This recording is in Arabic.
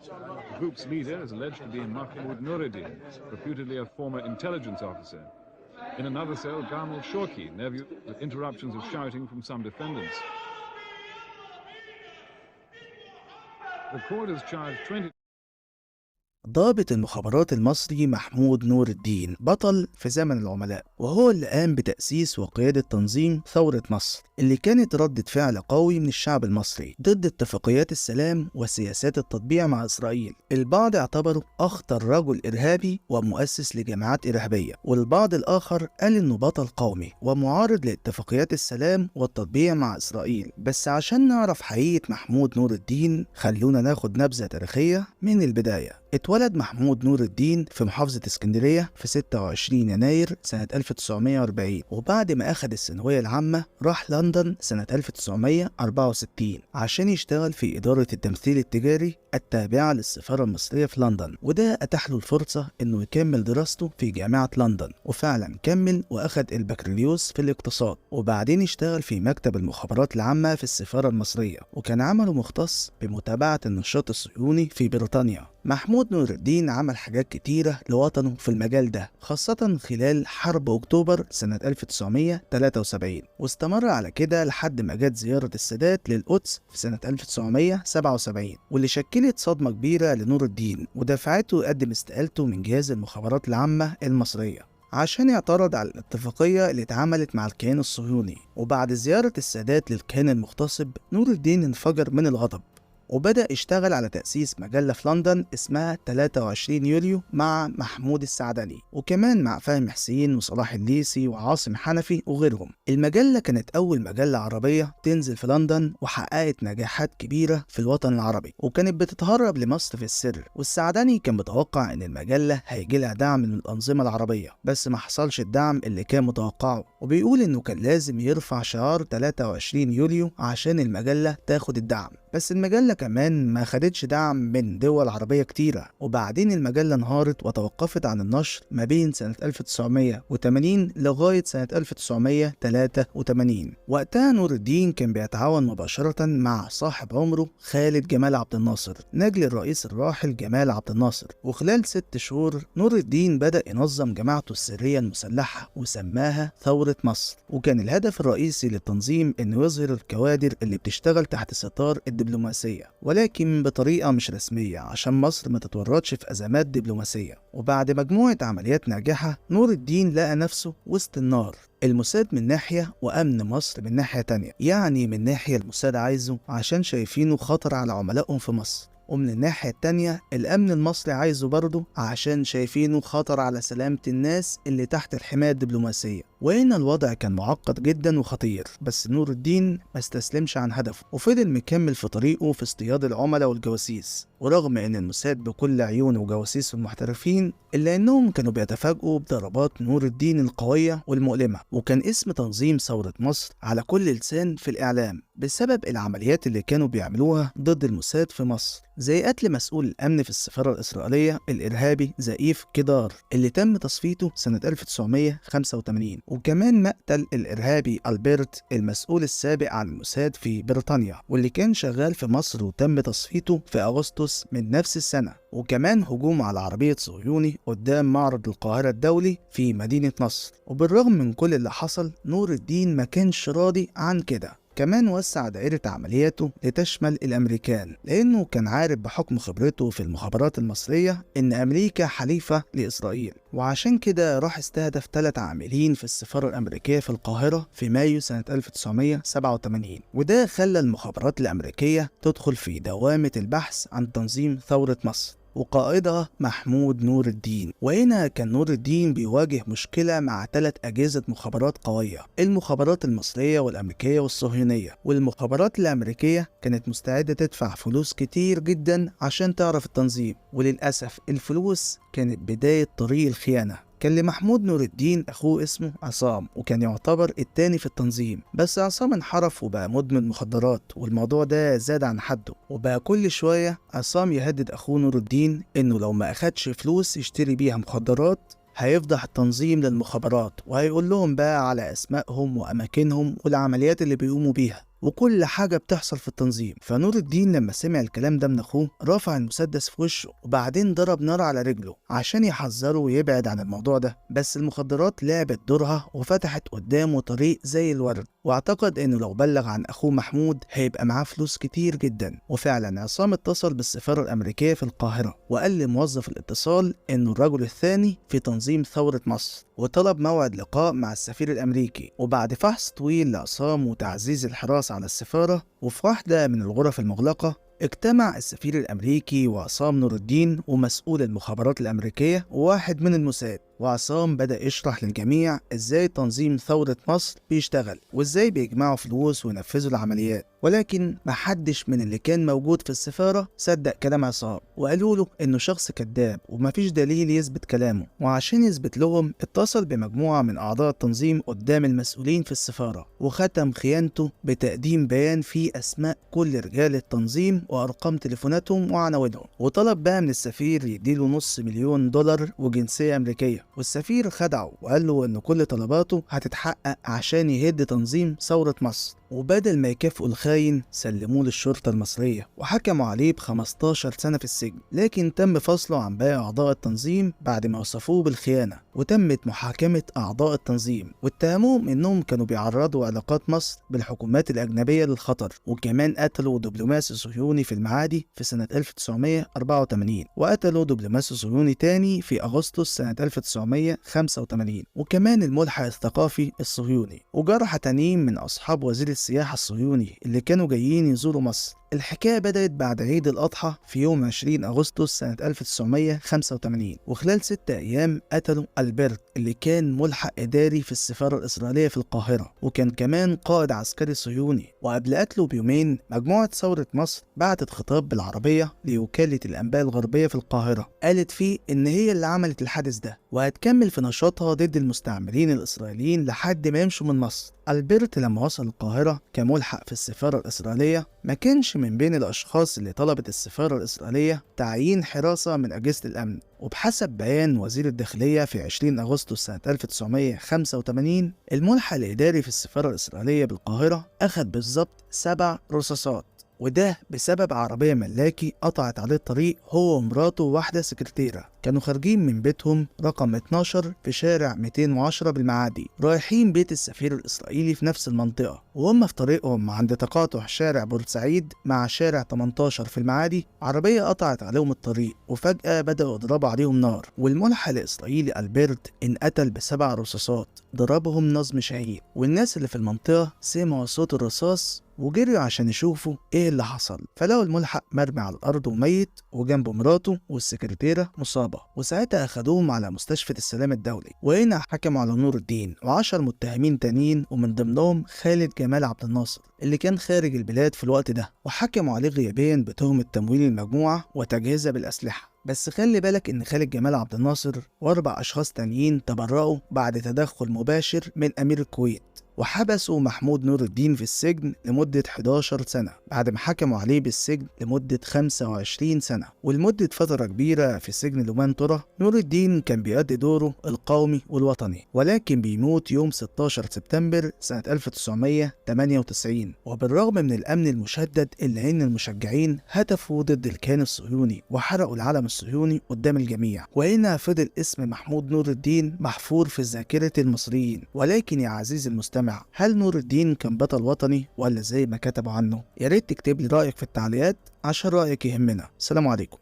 The group's leader is alleged to be Mahmoud Nuruddin, reputedly a former intelligence officer. In another cell, Gamal Shorki, nephew, with interruptions of shouting from some defendants. The court has charged 20. ضابط المخابرات المصري محمود نور الدين بطل في زمن العملاء، وهو اللي قام بتأسيس وقيادة تنظيم ثورة مصر اللي كانت ردة فعل قوي من الشعب المصري ضد اتفاقيات السلام وسياسات التطبيع مع إسرائيل. البعض اعتبره أخطر رجل إرهابي ومؤسس لجماعات إرهابية، والبعض الآخر قال إنه بطل قومي ومعارض لاتفاقيات السلام والتطبيع مع إسرائيل. بس عشان نعرف حقيقة محمود نور الدين خلونا ناخد نبذة تاريخية من البداية. اتولد محمود نور الدين في محافظة اسكندرية في 26 يناير سنة 1940، وبعد ما أخد الثانوية العامة راح لندن سنة 1964 عشان يشتغل في إدارة التمثيل التجاري التابعة للسفارة المصرية في لندن، وده أتاح له الفرصة إنه يكمل دراسته في جامعة لندن، وفعلا كمل وأخد البكالوريوس في الاقتصاد، وبعدين اشتغل في مكتب المخابرات العامة في السفارة المصرية، وكان عمله مختص بمتابعة النشاط الصهيوني في بريطانيا. محمود نور الدين عمل حاجات كتيرة لوطنه في المجال ده، خاصة خلال حرب أكتوبر سنة 1973، واستمر على كده لحد ما جت زيارة السادات للقدس في سنة 1977، واللي شكلت صدمة كبيرة لنور الدين ودفعته يقدم استقالته من جهاز المخابرات العامة المصرية عشان يعترض على الاتفاقية اللي اتعملت مع الكيان الصهيوني. وبعد زيارة السادات للكيان المغتصب، نور الدين انفجر من الغضب وبدأ يشتغل على تأسيس مجلة في لندن اسمها 23 يوليو مع محمود السعدني، وكمان مع فهمي حسين وصلاح الليثي وعاصم حنفي وغيرهم. المجلة كانت أول مجلة عربية تنزل في لندن، وحققت نجاحات كبيرة في الوطن العربي، وكانت بتتهرب لمصر في السر. والسعدني كان متوقع إن المجلة هيجي لها دعم من الأنظمة العربية، بس ما حصلش الدعم اللي كان متوقعه، وبيقول إنه كان لازم يرفع شعار 23 يوليو عشان المجلة تاخد الدعم. بس المجلة كمان ما خدتش دعم من دول عربية كتيرة، وبعدين المجلة انهارت وتوقفت عن النشر ما بين سنة 1980 لغاية سنة 1983. وقتها نور الدين كان بيتعاون مباشرة مع صاحب عمره خالد جمال عبد الناصر نجل الرئيس الراحل جمال عبد الناصر، وخلال 6 شهور نور الدين بدأ ينظم جماعته السرية المسلحة وسماها ثورة مصر، وكان الهدف الرئيسي للتنظيم انه يظهر الكوادر اللي بتشتغل تحت ستار الدبلوماسية، ولكن بطريقة مش رسمية عشان مصر ما تتورطش في أزمات دبلوماسية. وبعد مجموعة عمليات ناجحة، نور الدين لقى نفسه وسط النار، الموساد من ناحية وأمن مصر من ناحية تانية. يعني من ناحية الموساد عايزه عشان شايفينه خطر على عملائهم في مصر، ومن الناحية التانية الأمن المصري عايزه برضه عشان شايفينه خطر على سلامة الناس اللي تحت الحماية الدبلوماسية. وهنا الوضع كان معقد جدا وخطير، بس نور الدين ما استسلمش عن هدفه وفضل مكمل في طريقه في اصطياد العملاء والجواسيس. ورغم ان الموساد بكل عيونه وجواسيسه المحترفين، الا انهم كانوا بيتفاجئوا بضربات نور الدين القوية والمؤلمة، وكان اسم تنظيم ثورة مصر على كل لسان في الإعلام بسبب العمليات اللي كانوا بيعملوها ضد الموساد في مصر، زي قتل مسؤول الأمن في السفارة الإسرائيلية الإرهابي زائيف كيدار اللي تم تصفيته سنة 1985، وكمان مقتل الإرهابي ألبرت المسؤول السابق عن الموساد في بريطانيا واللي كان شغال في مصر وتم تصفيته في أغسطس من نفس السنة، وكمان هجوم على عربية صهيوني قدام معرض القاهرة الدولي في مدينة نصر. وبالرغم من كل اللي حصل، نور الدين ما كانش راضي عن كده، كمان وسع دائرة عملياته لتشمل الأمريكان، لأنه كان عارف بحكم خبرته في المخابرات المصرية إن أمريكا حليفة لإسرائيل، وعشان كده راح استهدف 3 عاملين في السفارة الأمريكية في القاهرة في مايو سنة 1987، وده خلى المخابرات الأمريكية تدخل في دوامة البحث عن تنظيم ثورة مصر وقائدها محمود نور الدين. وهنا كان نور الدين بيواجه مشكلة مع 3 أجهزة مخابرات قوية، المخابرات المصرية والأمريكية والصهيونية. والمخابرات الأمريكية كانت مستعدة تدفع فلوس كتير جدا عشان تعرف التنظيم، وللأسف الفلوس كانت بداية طريق الخيانة. كان لمحمود نور الدين أخوه اسمه عصام، وكان يعتبر التاني في التنظيم، بس عصام انحرف وبقى مدمن مخدرات، والموضوع ده زاد عن حده، وبقى كل شوية عصام يهدد أخوه نور الدين إنه لو ما أخدش فلوس يشتري بيها مخدرات هيفضح التنظيم للمخابرات، وهيقول لهم بقى على أسمائهم وأماكنهم والعمليات اللي بيقوموا بيها. وكل حاجة بتحصل في التنظيم. فنور الدين لما سمع الكلام ده من أخوه رفع المسدس في وشه، وبعدين ضرب نار على رجله عشان يحذره ويبعد عن الموضوع ده. بس المخدرات لعبت دورها وفتحت قدامه طريق زي الورد، واعتقد انه لو بلغ عن اخوه محمود هيبقى معاه فلوس كتير جدا. وفعلا عصام اتصل بالسفارة الامريكية في القاهرة وقال لموظف الاتصال انه الرجل الثاني في تنظيم ثورة مصر، وطلب موعد لقاء مع السفير الامريكي. وبعد فحص طويل لعصام وتعزيز الحراسة على السفارة، وفي واحدة من الغرف المغلقة اجتمع السفير الأمريكي وعصام نور الدين ومسؤول المخابرات الأمريكية وواحد من الموساد. وعصام بدأ يشرح للجميع ازاي تنظيم ثورة مصر بيشتغل وازاي بيجمعوا فلوس وينفذوا العمليات. ولكن محدش من اللي كان موجود في السفارة صدق كلام عصام، وقالوا له انه شخص كذاب ومفيش دليل يثبت كلامه. وعشان يثبت لهم اتصل بمجموعة من أعضاء التنظيم قدام المسؤولين في السفارة، وختم خيانته بتقديم بيان فيه أسماء كل رجال التنظيم وأرقام تليفوناتهم وعناوينهم. وطلب بقى من السفير يديله $500,000 وجنسية أمريكية. والسفير خدعه وقال له إن كل طلباته هتتحقق عشان يهد تنظيم ثورة مصر. وبدل ما يكافئوا الخاين سلموه للشرطة المصرية وحكموا عليه ب15 سنة في السجن. لكن تم فصله عن باقي أعضاء التنظيم بعد ما وصفوه بالخيانة، وتمت محاكمة أعضاء التنظيم واتهموهم إنهم كانوا بيعرضوا علاقات مصر بالحكومات الأجنبية للخطر. وكمان قتلوا دبلوماسي صهيوني في المعادي في سنة 1984، وقتلوا دبلوماسي صهيوني تاني في أغسطس سنة 1985، وكمان الملحق الثقافي الصهيوني، وجرح تانيين من أصحاب وزير السياحة الصهيوني اللي كانوا جايين يزوروا مصر. الحكاية بدأت بعد عيد الأضحى في يوم 20 أغسطس سنة 1985، وخلال 6 أيام قتلوا ألبرت اللي كان ملحق إداري في السفارة الإسرائيلية في القاهرة، وكان كمان قائد عسكري صهيوني. وقبل قتله بيومين مجموعة ثورة مصر بعتت خطاب بالعربية لوكالة الأنباء الغربية في القاهرة، قالت فيه إن هي اللي عملت الحادث ده وهتكمل في نشاطها ضد المستعمرين الإسرائيليين لحد ما يمشوا من مصر. ألبرت لما وصل القاهرة كملحق في السفارة الإسرائيلية ما كانش من بين الأشخاص اللي طلبت السفارة الإسرائيلية تعيين حراسة من أجهزة الأمن. وبحسب بيان وزير الداخلية في 20 أغسطس سنة 1985، الملحق الإداري في السفارة الإسرائيلية بالقاهرة أخذ بالظبط 7 رصاصات، وده بسبب عربية ملاكي قطعت عليه الطريق هو ومراته وواحدة سكرتيرة. كانوا خارجين من بيتهم رقم 12 في شارع 210 بالمعادي رايحين بيت السفير الإسرائيلي في نفس المنطقة. وهم في طريقهم عند تقاطع شارع بورسعيد مع شارع 18 في المعادي عربية قطعت عليهم الطريق، وفجأة بدأوا يضربوا عليهم نار. والملحق الإسرائيلي ألبرت انقتل ب7 رصاصات ضربهم نظم شهيد. والناس اللي في المنطقة سمعوا صوت الرصاص وجريوا عشان يشوفوا ايه اللي حصل، فلقوا الملحق مرمي على الارض وميت وجنبه مراته والسكرتيرة مصابة. وساعتها اخدوهم على مستشفى السلام الدولي، وهنا حكموا على نور الدين و10 متهمين تانيين، ومن ضمنهم خالد جمال عبد الناصر اللي كان خارج البلاد في الوقت ده، وحكموا عليه غيابيا بتهمة تمويل المجموعة وتجهيزها بالأسلحة. بس خلي بالك ان خالد جمال عبد الناصر و4 اشخاص تانيين تبرؤوا بعد تدخل مباشر من امير الكويت. وحبسوا محمود نور الدين في السجن لمدة 11 سنة بعد ما حكموا عليه بالسجن لمدة 25 سنة. ولمدة فترة كبيرة في سجن لومانتورا نور الدين كان بيؤدي دوره القومي والوطني، ولكن بيموت يوم 16 سبتمبر سنة 1998. وبالرغم من الأمن المشدد إلا أن المشجعين هتفوا ضد الكيان الصهيوني وحرقوا العلم الصهيوني قدام الجميع. وهنا فضل اسم محمود نور الدين محفور في ذاكرة المصريين. ولكن يا عزيزي المستمع، هل نور الدين كان بطل وطني ولا زي ما كتبوا عنه؟ يا ريت تكتب لي رأيك في التعليقات عشان رأيك يهمنا. السلام عليكم.